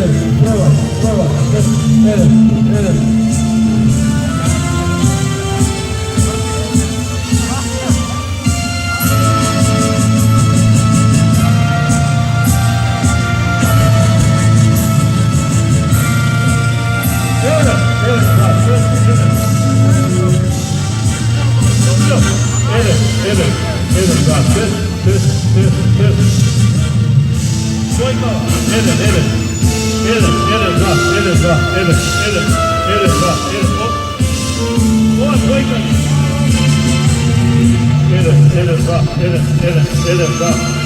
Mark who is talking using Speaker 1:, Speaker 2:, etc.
Speaker 1: evet, prova, prova, evet, evet, evet. Evet, evet, bak, evet, evet. Evet, evet, evet, bak, evet, evet, evet, evet. Koyma, evet, evet. Evet, evet, bak, evet, bak, evet, evet, evet, bak, evet, hop. Hop, koyma. Evet, evet, bak, evet, evet, evet, bak.